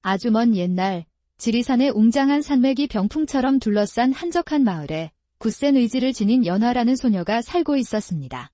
아주 먼 옛날 지리산의 웅장한 산맥이 병풍처럼 둘러싼 한적한 마을에 굳센 의지를 지닌 연화라는 소녀가 살고 있었습니다.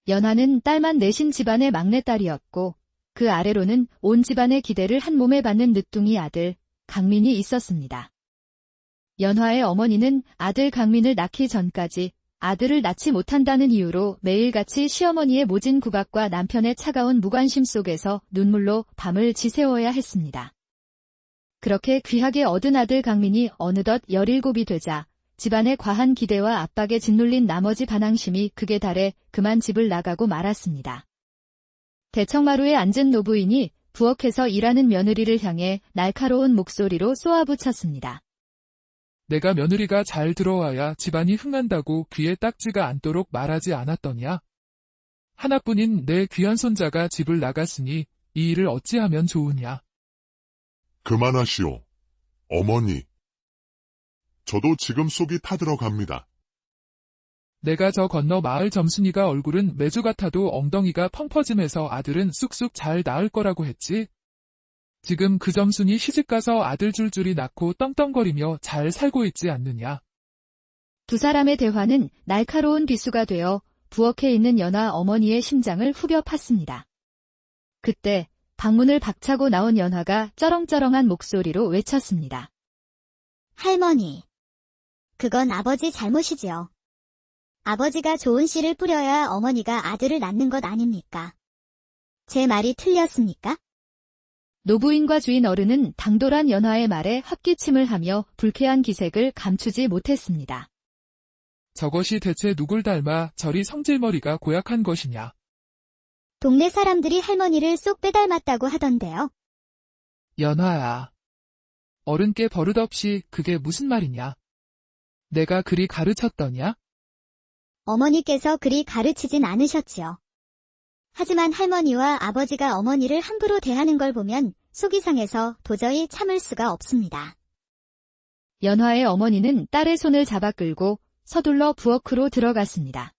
연화는 딸만 내신 집안의 막내딸이었고 그 아래로는 온 집안의 기대를 한 몸에 받는 늦둥이 아들 강민이 있었습니다. 연화의 어머니는 아들 강민을 낳기 전까지 아들을 낳지 못한다는 이유로 매일같이 시어머니의 모진 구박과 남편의 차가운 무관심 속에서 눈물로 밤을 지새워야 했습니다. 그렇게 귀하게 얻은 아들 강민이 어느덧 17이 되자 집안의 과한 기대와 압박에 짓눌린 나머지 반항심이 극에 달해 그만 집을 나가고 말았습니다. 대청마루에 앉은 노부인이 부엌에서 일하는 며느리를 향해 날카로운 목소리로 쏘아붙였습니다. 내가 며느리가 잘 들어와야 집안이 흥한다고 귀에 딱지가 않도록 말하지 않았더냐? 하나뿐인 내 귀한 손자가 집을 나갔으니 이 일을 어찌하면 좋으냐? 그만하시오, 어머니. 저도 지금 속이 타들어갑니다. 내가 저 건너 마을 점순이가 얼굴은 메주 같아도 엉덩이가 펑퍼짐해서 아들은 쑥쑥 잘 낳을 거라고 했지? 지금 그 점순이 시집가서 아들 줄줄이 낳고 떵떵거리며 잘 살고 있지 않느냐? 두 사람의 대화는 날카로운 비수가 되어 부엌에 있는 연화 어머니의 심장을 후벼 팠습니다. 그때 방문을 박차고 나온 연화가 쩌렁쩌렁한 목소리로 외쳤습니다. 할머니, 그건 아버지 잘못이지요. 아버지가 좋은 씨를 뿌려야 어머니가 아들을 낳는 것 아닙니까? 제 말이 틀렸습니까? 노부인과 주인 어른은 당돌한 연화의 말에 헛기침을 하며 불쾌한 기색을 감추지 못했습니다. 저것이 대체 누굴 닮아 저리 성질머리가 고약한 것이냐? 동네 사람들이 할머니를 쏙 빼닮았다고 하던데요. 연화야. 어른께 버릇없이 그게 무슨 말이냐? 내가 그리 가르쳤더냐? 어머니께서 그리 가르치진 않으셨지요. 하지만 할머니와 아버지가 어머니를 함부로 대하는 걸 보면 속이 상해서 도저히 참을 수가 없습니다. 연화의 어머니는 딸의 손을 잡아 끌고 서둘러 부엌으로 들어갔습니다.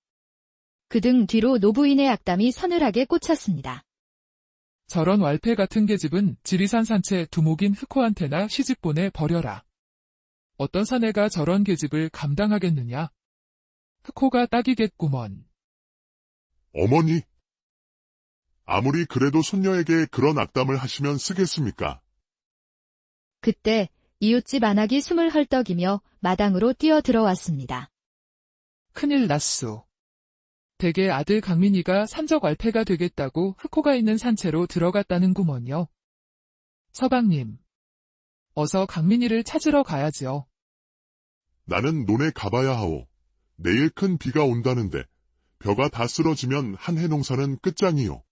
그 등 뒤로 노부인의 악담이 서늘하게 꽂혔습니다. 저런 왈패 같은 계집은 지리산 산채 두목인 흑호한테나 시집 보내 버려라. 어떤 사내가 저런 계집을 감당하겠느냐? 흑호가 딱이겠구먼. 어머니, 아무리 그래도 손녀에게 그런 악담을 하시면 쓰겠습니까? 그때 이웃집 안악이 숨을 헐떡이며 마당으로 뛰어 들어왔습니다. 큰일 났소. 대개 아들 강민이가 산적 왈패가 되겠다고 흑호가 있는 산채로 들어갔다는구먼요. 서방님, 어서 강민이를 찾으러 가야지요. 나는 논에 가봐야 하오. 내일 큰 비가 온다는데 벼가 다 쓰러지면 한 해 농사는 끝장이요.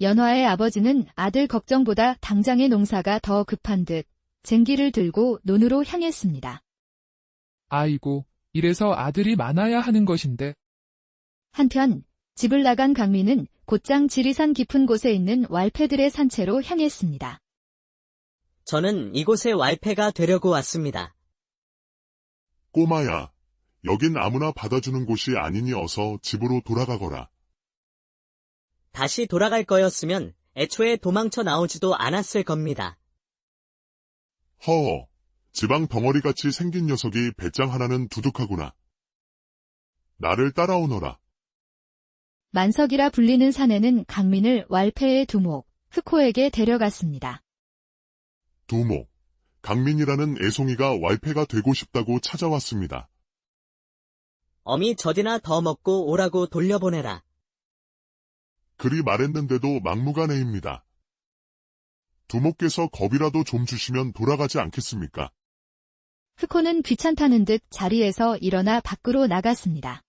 연화의 아버지는 아들 걱정보다 당장의 농사가 더 급한 듯 쟁기를 들고 논으로 향했습니다. 아이고, 이래서 아들이 많아야 하는 것인데. 한편 집을 나간 강민은 곧장 지리산 깊은 곳에 있는 왈패들의 산채로 향했습니다. 저는 이곳에 왈패가 되려고 왔습니다. 꼬마야, 여긴 아무나 받아주는 곳이 아니니 어서 집으로 돌아가거라. 다시 돌아갈 거였으면 애초에 도망쳐 나오지도 않았을 겁니다. 허허, 지방 덩어리같이 생긴 녀석이 배짱 하나는 두둑하구나. 나를 따라오너라. 만석이라 불리는 사내는 강민을 왈패의 두목, 흑호에게 데려갔습니다. 두목, 강민이라는 애송이가 왈패가 되고 싶다고 찾아왔습니다. 어미 젖이나 더 먹고 오라고 돌려보내라. 그리 말했는데도 막무가내입니다. 두목께서 겁이라도 좀 주시면 돌아가지 않겠습니까? 흑호는 귀찮다는 듯 자리에서 일어나 밖으로 나갔습니다.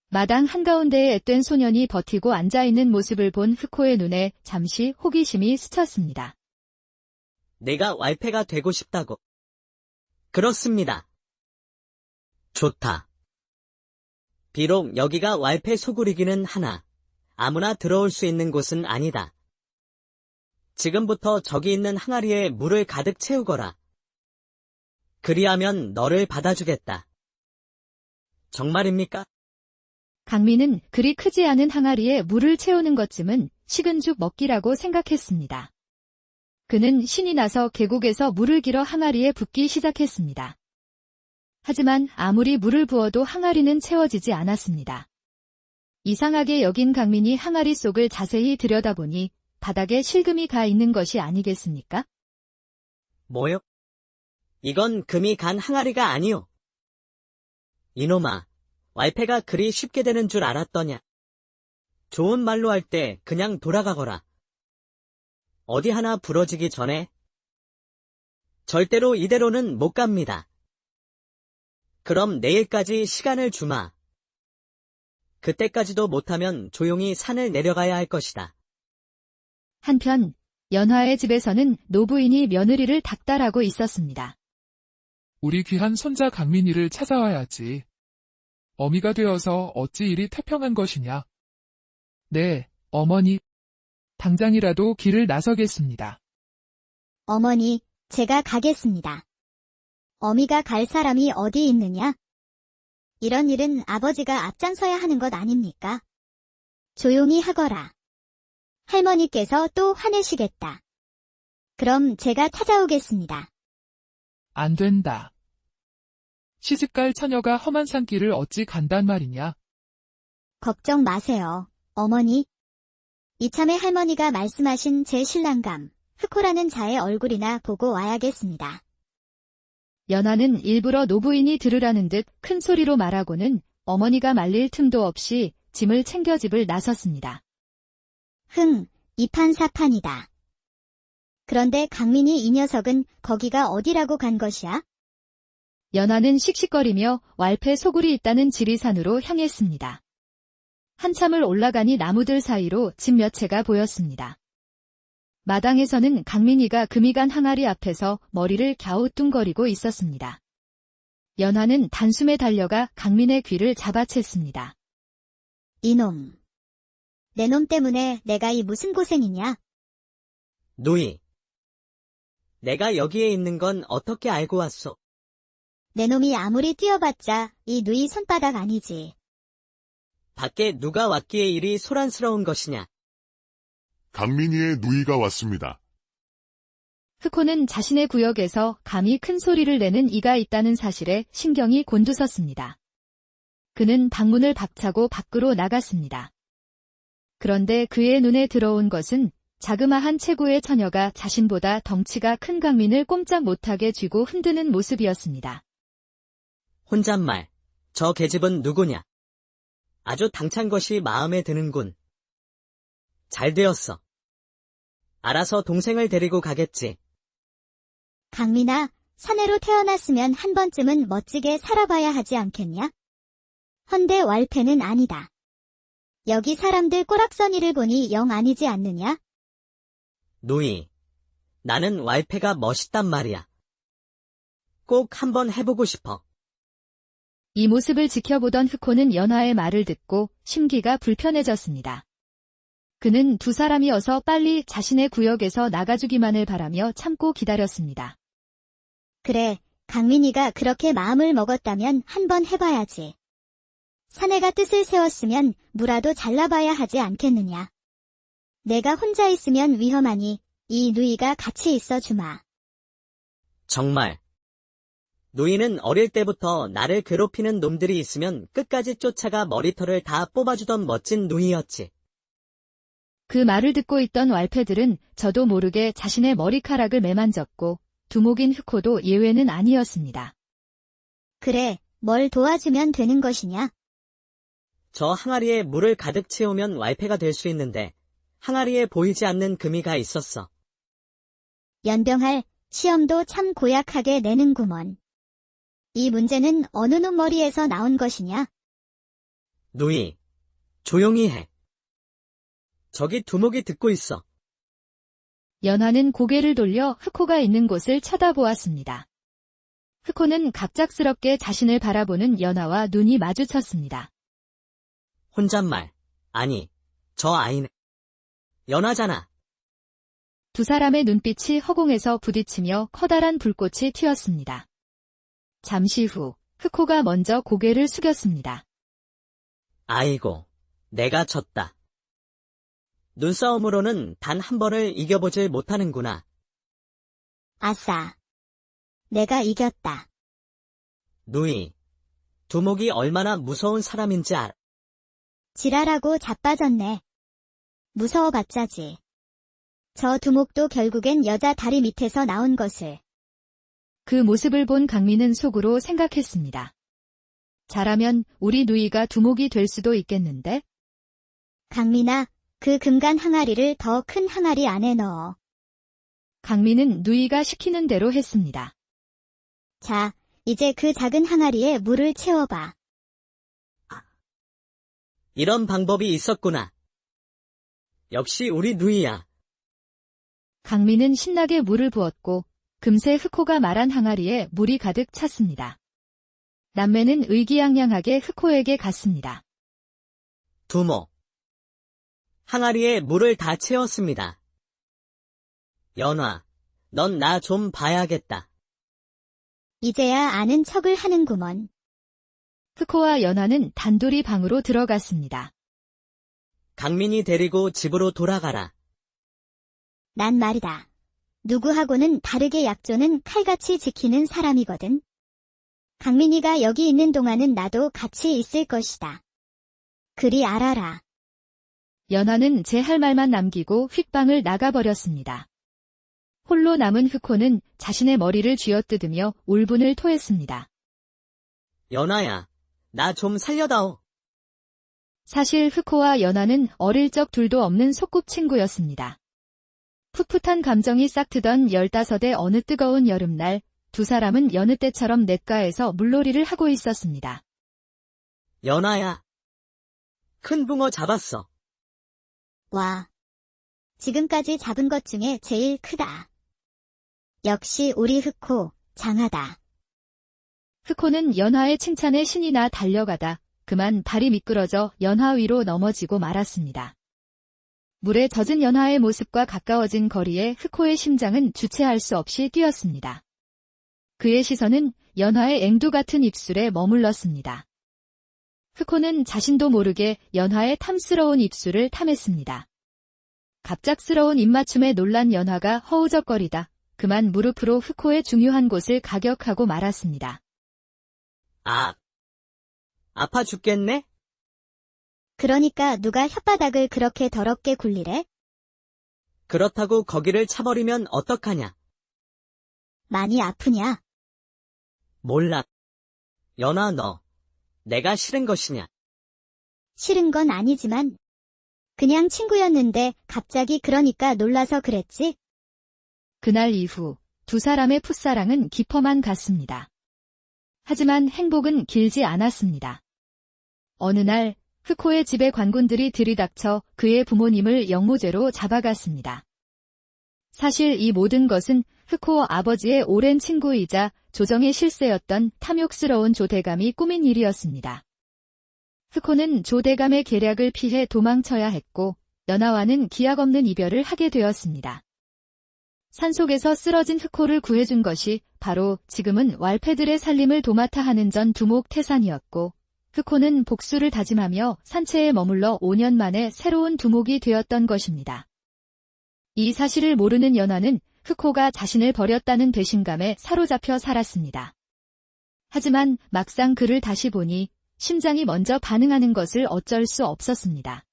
마당 한가운데에 앳된 소년이 버티고 앉아있는 모습을 본 흑호의 눈에 잠시 호기심이 스쳤습니다. 내가 왈패가 되고 싶다고. 그렇습니다. 좋다. 비록 여기가 왈패 소굴이기는 하나 아무나 들어올 수 있는 곳은 아니다. 지금부터 저기 있는 항아리에 물을 가득 채우거라. 그리하면 너를 받아주겠다. 정말입니까? 강민은 그리 크지 않은 항아리에 물을 채우는 것쯤은 식은 죽 먹기라고 생각했습니다. 그는 신이 나서 계곡에서 물을 길어 항아리에 붓기 시작했습니다. 하지만 아무리 물을 부어도 항아리는 채워지지 않았습니다. 이상하게 여긴 강민이 항아리 속을 자세히 들여다보니 바닥에 실금이 가 있는 것이 아니겠습니까? 뭐요? 이건 금이 간 항아리가 아니오. 이놈아, 왈패가 그리 쉽게 되는 줄 알았더냐. 좋은 말로 할 때 그냥 돌아가거라. 어디 하나 부러지기 전에. 절대로 이대로는 못 갑니다. 그럼 내일까지 시간을 주마. 그때까지도 못하면 조용히 산을 내려가야 할 것이다. 한편 연화의 집에서는 노부인이 며느리를 닥달하고 있었습니다. 우리 귀한 손자 강민이를 찾아와야지. 어미가 되어서 어찌 이리 태평한 것이냐. 네, 어머니. 당장이라도 길을 나서겠습니다. 어머니, 제가 가겠습니다. 어미가 갈 사람이 어디 있느냐? 이런 일은 아버지가 앞장서야 하는 것 아닙니까? 조용히 하거라. 할머니께서 또 화내시겠다. 그럼 제가 찾아오겠습니다. 안 된다. 시집갈 처녀가 험한 산길을 어찌 간단 말이냐. 걱정 마세요, 어머니. 이참에 할머니가 말씀하신 제 신랑감, 흑호라는 자의 얼굴이나 보고 와야겠습니다. 연화는 일부러 노부인이 들으라는 듯 큰 소리로 말하고는 어머니가 말릴 틈도 없이 짐을 챙겨 집을 나섰습니다. 이판사판이다. 그런데 강민이 이 녀석은 거기가 어디라고 간 것이야? 연화는 씩씩거리며 왈패 소굴이 있다는 지리산으로 향했습니다. 한참을 올라가니 나무들 사이로 집 몇 채가 보였습니다. 마당에서는 강민이가 금이 간 항아리 앞에서 머리를 갸우뚱거리고 있었습니다. 연화는 단숨에 달려가 강민의 귀를 잡아챘습니다. 이놈. 내 놈 때문에 내가 이 무슨 고생이냐? 누이. 내가 여기에 있는 건 어떻게 알고 왔소? 내 놈이 아무리 뛰어봤자 이 누이 손바닥 아니지. 밖에 누가 왔기에 이리 소란스러운 것이냐? 강민이의 누이가 왔습니다. 흑호는 자신의 구역에서 감히 큰 소리를 내는 이가 있다는 사실에 신경이 곤두섰습니다. 그는 방문을 박차고 밖으로 나갔습니다. 그런데 그의 눈에 들어온 것은 자그마한 체구의 처녀가 자신보다 덩치가 큰 강민을 꼼짝 못하게 쥐고 흔드는 모습이었습니다. 혼잣말, 저 계집은 누구냐? 아주 당찬 것이 마음에 드는군. 잘 되었어. 알아서 동생을 데리고 가겠지. 강민아, 사내로 태어났으면 한 번쯤은 멋지게 살아봐야 하지 않겠냐? 헌데 왈패는 아니다. 여기 사람들 꼬락서니를 보니 영 아니지 않느냐? 누이, 나는 왈패가 멋있단 말이야. 꼭 한번 해보고 싶어. 이 모습을 지켜보던 흑호는 연화의 말을 듣고 심기가 불편해졌습니다. 그는 두 사람이 어서 빨리 자신의 구역에서 나가주기만을 바라며 참고 기다렸습니다. 그래, 강민이가 그렇게 마음을 먹었다면 한번 해봐야지. 사내가 뜻을 세웠으면 무라도 잘라봐야 하지 않겠느냐. 내가 혼자 있으면 위험하니 이 누이가 같이 있어 주마. 정말. 누이는 어릴 때부터 나를 괴롭히는 놈들이 있으면 끝까지 쫓아가 머리털을 다 뽑아주던 멋진 누이였지. 그 말을 듣고 있던 왈패들은 저도 모르게 자신의 머리카락을 매만졌고 두목인 흑호도 예외는 아니었습니다. 그래, 뭘 도와주면 되는 것이냐? 저 항아리에 물을 가득 채우면 왈패가 될 수 있는데 항아리에 보이지 않는 금이가 있었어. 연병할, 시험도 참 고약하게 내는구먼. 이 문제는 어느 놈 머리에서 나온 것이냐? 누이, 조용히 해. 저기 두목이 듣고 있어. 연화는 고개를 돌려 흑호가 있는 곳을 쳐다보았습니다. 흑호는 갑작스럽게 자신을 바라보는 연화와 눈이 마주쳤습니다. 혼잣말. 아니, 저 아이는 연하잖아. 두 사람의 눈빛이 허공에서 부딪히며 커다란 불꽃이 튀었습니다. 잠시 후 흑호가 먼저 고개를 숙였습니다. 아이고, 내가 졌다. 눈싸움으로는 단 한 번을 이겨보질 못하는구나. 아싸. 내가 이겼다. 누이, 두목이 얼마나 무서운 사람인지 알아. 지랄하고 자빠졌네. 무서워봤자지. 저 두목도 결국엔 여자 다리 밑에서 나온 것을. 그 모습을 본 강민은 속으로 생각했습니다. 잘하면 우리 누이가 두목이 될 수도 있겠는데? 강민아, 그 금간 항아리를 더 큰 항아리 안에 넣어. 강민은 누이가 시키는 대로 했습니다. 자, 이제 그 작은 항아리에 물을 채워봐. 이런 방법이 있었구나. 역시 우리 누이야. 강민은 신나게 물을 부었고 금세 흑호가 말한 항아리에 물이 가득 찼습니다. 남매는 의기양양하게 흑호에게 갔습니다. 두목. 항아리에 물을 다 채웠습니다. 연화, 넌 나 좀 봐야겠다. 이제야 아는 척을 하는구먼. 흑호와 연화는 단둘이 방으로 들어갔습니다. 강민이 데리고 집으로 돌아가라. 난 말이다. 누구하고는 다르게 약조는 칼같이 지키는 사람이거든. 강민이가 여기 있는 동안은 나도 같이 있을 것이다. 그리 알아라. 연화는 제 할 말만 남기고 휙방을 나가버렸습니다. 홀로 남은 흑호는 자신의 머리를 쥐어뜯으며 울분을 토했습니다. 연화야, 나 좀 살려다오. 사실 흑호와 연화는 어릴 적 둘도 없는 소꿉친구였습니다. 풋풋한 감정이 싹트던 15의 어느 뜨거운 여름날, 두 사람은 여느 때처럼 냇가에서 물놀이를 하고 있었습니다. 연화야, 큰 붕어 잡았어. 와. 지금까지 잡은 것 중에 제일 크다. 역시 우리 흑호, 장하다. 흑호는 연화의 칭찬에 신이 나 달려가다 그만 발이 미끄러져 연화 위로 넘어지고 말았습니다. 물에 젖은 연화의 모습과 가까워진 거리에 흑호의 심장은 주체할 수 없이 뛰었습니다. 그의 시선은 연화의 앵두 같은 입술에 머물렀습니다. 흑호는 자신도 모르게 연화의 탐스러운 입술을 탐했습니다. 갑작스러운 입맞춤에 놀란 연화가 허우적거리다 그만 무릎으로 흑호의 중요한 곳을 가격하고 말았습니다. 아파 죽겠네? 그러니까 누가 혓바닥을 그렇게 더럽게 굴리래? 그렇다고 거기를 차버리면 어떡하냐? 많이 아프냐? 몰라. 연아 너, 내가 싫은 것이냐? 싫은 건 아니지만 그냥 친구였는데 갑자기 그러니까 놀라서 그랬지? 그날 이후 두 사람의 풋사랑은 깊어만 갔습니다. 하지만 행복은 길지 않았습니다. 어느 날 흑호의 집에 관군들이 들이닥쳐 그의 부모님을 영모죄로 잡아갔습니다. 사실 이 모든 것은 흑호 아버지의 오랜 친구이자 조정의 실세였던 탐욕스러운 조대감이 꾸민 일이었습니다. 흑호는 조대감의 계략을 피해 도망쳐야 했고 연하와는 기약 없는 이별을 하게 되었습니다. 산속에서 쓰러진 흑호를 구해준 것이 바로 지금은 왈패들의 살림을 도맡아 하는 전 두목 태산이었고 흑호는 복수를 다짐하며 산채에 머물러 5년 만에 새로운 두목이 되었던 것입니다. 이 사실을 모르는 연하는 흑호가 자신을 버렸다는 배신감에 사로잡혀 살았습니다. 하지만 막상 그를 다시 보니 심장이 먼저 반응하는 것을 어쩔 수 없었습니다.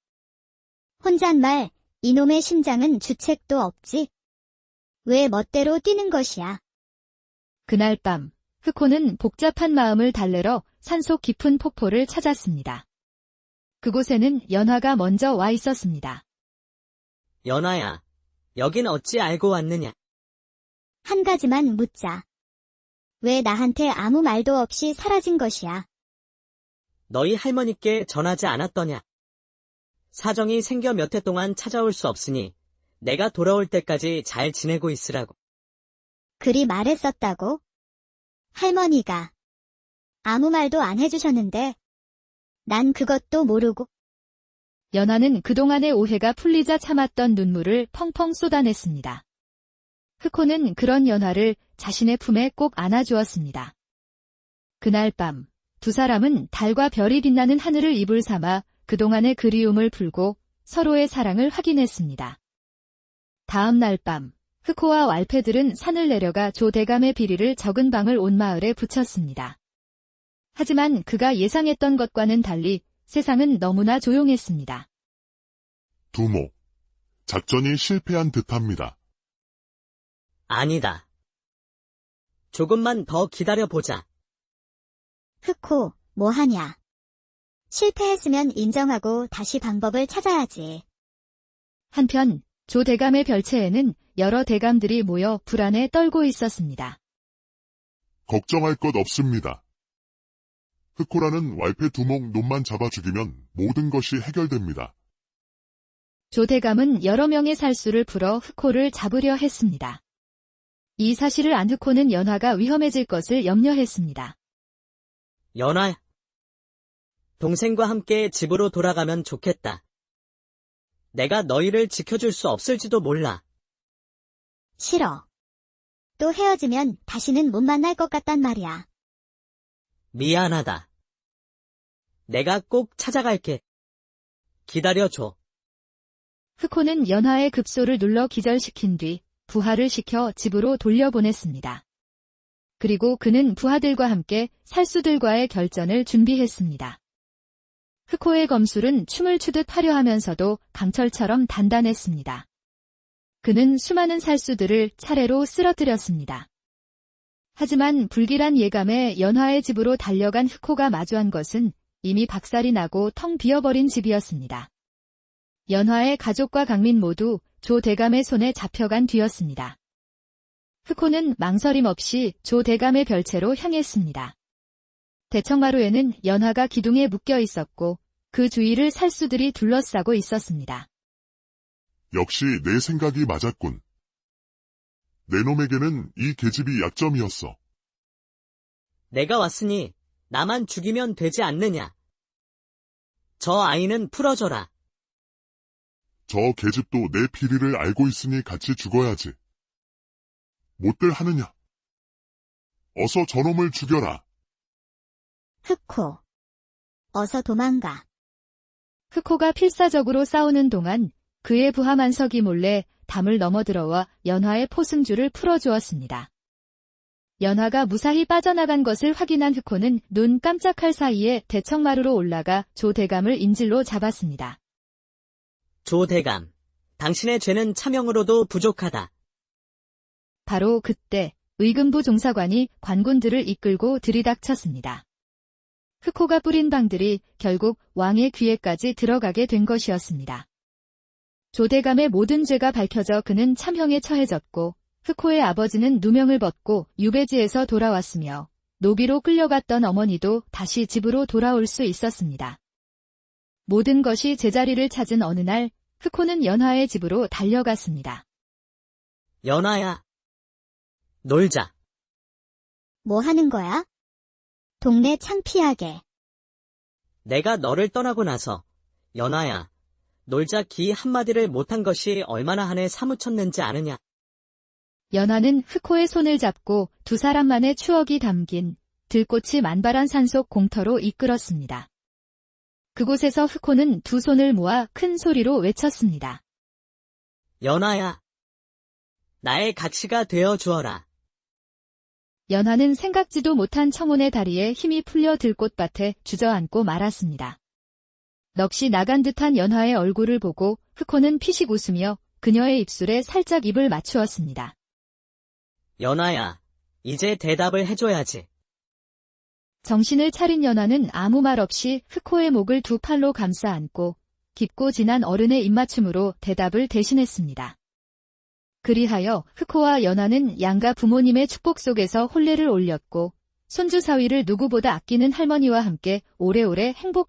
혼잣말, 이놈의 심장은 주책도 없지. 왜 멋대로 뛰는 것이야? 그날 밤, 흑호는 복잡한 마음을 달래러 산속 깊은 폭포를 찾았습니다. 그곳에는 연화가 먼저 와 있었습니다. 연아야, 여긴 어찌 알고 왔느냐? 한 가지만 묻자. 왜 나한테 아무 말도 없이 사라진 것이야? 너희 할머니께 전하지 않았더냐? 사정이 생겨 몇 해 동안 찾아올 수 없으니 내가 돌아올 때까지 잘 지내고 있으라고. 그리 말했었다고? 할머니가 아무 말도 안 해주셨는데 난 그것도 모르고. 연화는 그동안의 오해가 풀리자 참았던 눈물을 펑펑 쏟아냈습니다. 흑호는 그런 연화를 자신의 품에 꼭 안아주었습니다. 그날 밤, 두 사람은 달과 별이 빛나는 하늘을 이불 삼아 그동안의 그리움을 풀고 서로의 사랑을 확인했습니다. 다음 날 밤, 흑호와 왈패들은 산을 내려가 조 대감의 비리를 적은 방을 온 마을에 붙였습니다. 하지만 그가 예상했던 것과는 달리 세상은 너무나 조용했습니다. 두목. 작전이 실패한 듯합니다. 아니다. 조금만 더 기다려보자. 흑호, 뭐하냐. 실패했으면 인정하고 다시 방법을 찾아야지. 한편 조 대감의 별채에는 여러 대감들이 모여 불안에 떨고 있었습니다. 걱정할 것 없습니다. 흑호라는 왈패 두목 놈만 잡아 죽이면 모든 것이 해결됩니다. 조 대감은 여러 명의 살수를 풀어 흑호를 잡으려 했습니다. 이 사실을 안 흑호는 연화가 위험해질 것을 염려했습니다. 연화야. 동생과 함께 집으로 돌아가면 좋겠다. 내가 너희를 지켜줄 수 없을지도 몰라. 싫어. 또 헤어지면 다시는 못 만날 것 같단 말이야. 미안하다. 내가 꼭 찾아갈게. 기다려줘. 흑호는 연화의 급소를 눌러 기절시킨 뒤 부하를 시켜 집으로 돌려보냈습니다. 그리고 그는 부하들과 함께 살수들과의 결전을 준비했습니다. 흑호의 검술은 춤을 추듯 화려하면서도 강철처럼 단단했습니다. 그는 수많은 살수들을 차례로 쓰러뜨렸습니다. 하지만 불길한 예감에 연화의 집으로 달려간 흑호가 마주한 것은 이미 박살이 나고 텅 비어버린 집이었습니다. 연화의 가족과 강민 모두 조 대감의 손에 잡혀간 뒤였습니다. 흑호는 망설임 없이 조 대감의 별채로 향했습니다. 대청마루에는 연화가 기둥에 묶여 있었고 그 주위를 살수들이 둘러싸고 있었습니다. 역시 내 생각이 맞았군. 내 놈에게는 이 계집이 약점이었어. 내가 왔으니 나만 죽이면 되지 않느냐. 저 아이는 풀어줘라. 저 계집도 내 비리를 알고 있으니 같이 죽어야지. 못들 하느냐. 어서 저놈을 죽여라. 흑호. 어서 도망가. 흑호가 필사적으로 싸우는 동안 그의 부하 만석이 몰래 담을 넘어들어와 연화의 포승줄을 풀어주었습니다. 연화가 무사히 빠져나간 것을 확인한 흑호는 눈 깜짝할 사이에 대청마루로 올라가 조 대감을 인질로 잡았습니다. 조 대감, 당신의 죄는 차명으로도 부족하다. 바로 그때 의금부 종사관이 관군들을 이끌고 들이닥쳤습니다. 흑호가 뿌린 방들이 결국 왕의 귀에까지 들어가게 된 것이었습니다. 조 대감의 모든 죄가 밝혀져 그는 참형에 처해졌고 흑호의 아버지는 누명을 벗고 유배지에서 돌아왔으며 노비로 끌려갔던 어머니도 다시 집으로 돌아올 수 있었습니다. 모든 것이 제자리를 찾은 어느 날 흑호는 연화의 집으로 달려갔습니다. 연화야. 놀자. 뭐 하는 거야? 동네 창피하게. 내가 너를 떠나고 나서 연화야. 놀자 기 한마디를 못한 것이 얼마나 한해 사무쳤는지 아느냐. 연화는 흑호의 손을 잡고 두 사람만의 추억이 담긴 들꽃이 만발한 산속 공터로 이끌었습니다. 그곳에서 흑호는 두 손을 모아 큰 소리로 외쳤습니다. 연화야. 나의 가치가 되어 주어라. 연화는 생각지도 못한 청혼의 다리에 힘이 풀려 들꽃밭에 주저앉고 말았습니다. 넋이 나간 듯한 연화의 얼굴을 보고 흑호는 피식 웃으며 그녀의 입술에 살짝 입을 맞추었습니다. 연화야, 이제 대답을 해줘야지. 정신을 차린 연화는 아무 말 없이 흑호의 목을 두 팔로 감싸 안고 깊고 진한 어른의 입맞춤으로 대답을 대신했습니다. 그리하여 흑호와 연화는 양가 부모님의 축복 속에서 혼례를 올렸고 손주 사위를 누구보다 아끼는 할머니와 함께 오래오래 행복하게